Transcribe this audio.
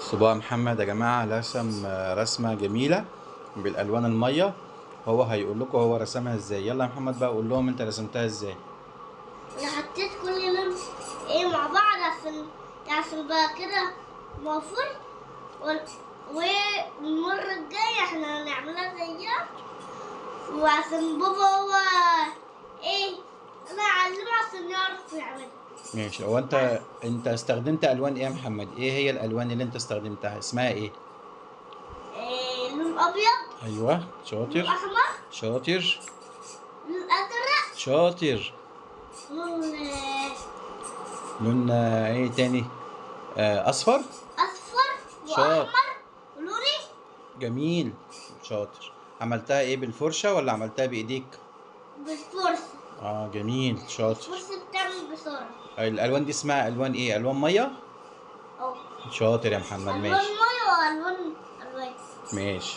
صباح محمد يا جماعة رسم رسمة جميلة بالألوان المية. هو هيقول لكم هو رسمها ازاي. يلا يا محمد بقى قول لهم انت رسمتها ازاي. انا حطيت كل لون مع بعض عشان بقى كده موفر. والمرة الجاية احنا هنعملها زيها، وعشان بابا هو انا اعلمه عشان يعرف يعملها. ماشي. هو انت استخدمت ألوان ايه يا محمد؟ ايه هي الألوان اللي انت استخدمتها؟ اسمها ايه؟ لون ابيض، ايوه لون شاطر. احمر، شاطر. لون ازرق، شاطر. لون لون ايه تاني؟ اصفر. اصفر شاطر. واحمر ولوني جميل. شاطر. عملتها ايه، بالفرشة ولا عملتها بايديك؟ بالفرصة. اه جميل شاطر. الفرصة بتعمل بسرعة. الألوان دي اسمها ألوان ايه؟ ألوان مية. اه، شاطر يا محمد الوان ماشي. ميه والوان الوان. ماشي.